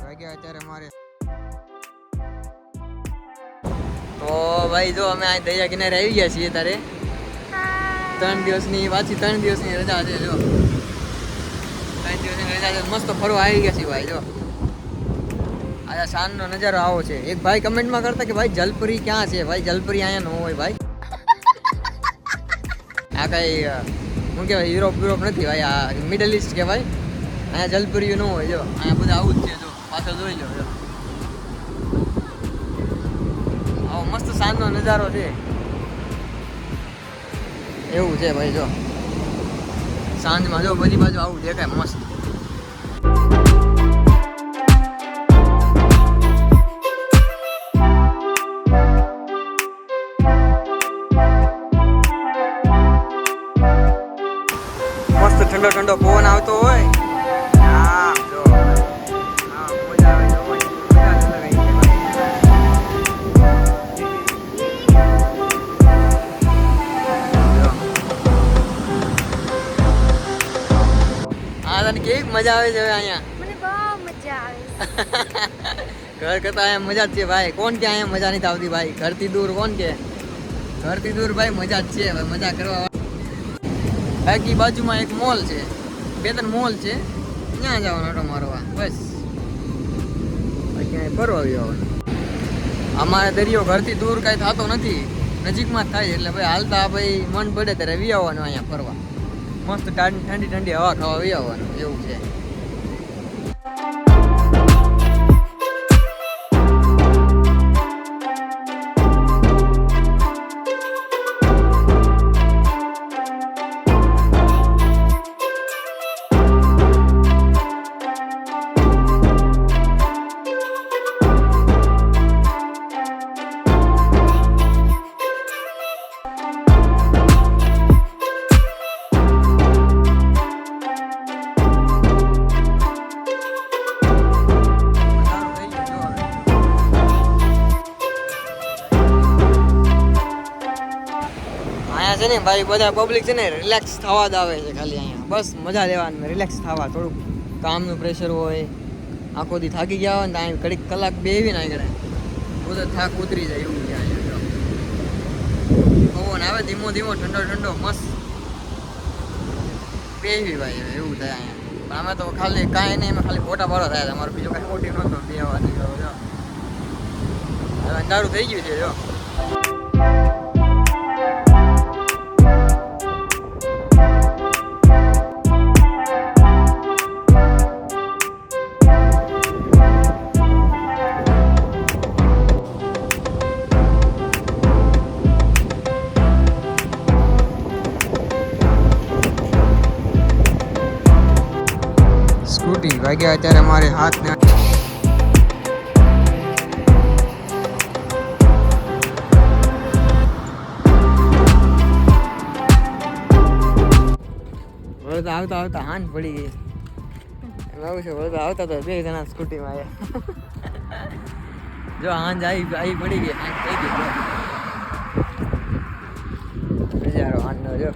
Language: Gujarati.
વાગ્યા અત્યારે મારે તો ભાઈ જો અમે આ દરિયા કિનારે આવી ગયા છીએ ત્યારે 3 દિવસની પાછી 3 દિવસની રજા છે જો 3 દિવસની રજા છે મસ્ત ફરવા આવી ગયા છીએ ભાઈ જો આજે સાંજનો નજારો આવો છે એક ભાઈ કમેન્ટમાં કરતા કે ભાઈ જલપરી ક્યાં છે ભાઈ જલપરી અહીંયા ન હોય ભાઈ આ કઈ શું કહેવાય યુરોપ નથી ભાઈ આ મિડલ ઈસ્ટ કહેવાય અહીંયા જલપરીઓ ન હોય જો અહીંયા બધા આવું જ છે જો પાછળ જોઈ લો જો આવો મસ્ત સાંજનો નજારો છે એવું છે ભાઈ જો સાંજમાં જો બધી બાજુ આવું દેખાય મસ્ત મસ્ત ઠંડો ઠંડો પવન આવતો હોય આ જો આ મજા આવે જોવાની મજા જ લગાઈ આ તને કેવી મજા આવે છે અહીંયા મને બહુ મજા આવે ઘર કરતા અહીંયા મજા જ છે ભાઈ કોણ કે અહીંયા મજા નથી આવતી ભાઈ ઘરથી દૂર કોણ કે ઘરથી દૂર ભાઈ મજા જ છે ભાઈ મજા કરવા બાકી બાજુમાં એક મોલ છે 2-3 મોલ છે ત્યાં જવાનો ઓટો મારવા બસ ક્યાંય ફરવા આવવાનું અમારે દરિયો ઘરથી દૂર કાંઈ થતો નથી નજીકમાં જ થાય એટલે ભાઈ હાલતા ભાઈ મન પડે ત્યારે વી આવવાનું અહીંયા ફરવા મસ્ત ઠંડી ઠંડી હવા ખાવા વી આવવાનું એવું છે છે ને ભાઈ બધા પબ્લિક છે ને રિલેક્સ થવા જ આવે છે ખાલી અહીંયા બસ મજા લેવાની રિલેક્સ થવા થોડુંક કામનું પ્રેશર હોય આખો દી થાકી ગયા હોય ને ત્યાં ઘડીક કલાક બેવી ના કરે બધો થાક ઉતરી જાય એવું છે અહીંયા પવન આવે ધીમો ધીમો ઠંડો ઠંડો મસ્ત બેવી ભાઈ એવું થાય અહીંયા પણ અમે તો ખાલી કાંઈ નહીં એમાં ખાલી ફોટા પાડવા થાય અમારું બીજું કાંઈ મોટી નહોતો બેવાની હવે અંધારું થઈ ગયું છે જો સ્કૂટી વાગ્યા અત્યારે મારે હાથને વળતા આવતા આવતા હાંજ પડી ગઈ એવું છે વળતા આવતા તો 2 જણા સ્કૂટીમાં આવ્યા જો હાંજ આવી પડી ગઈ હાંજ થઈ ગઈ નજારો હાંજનો જો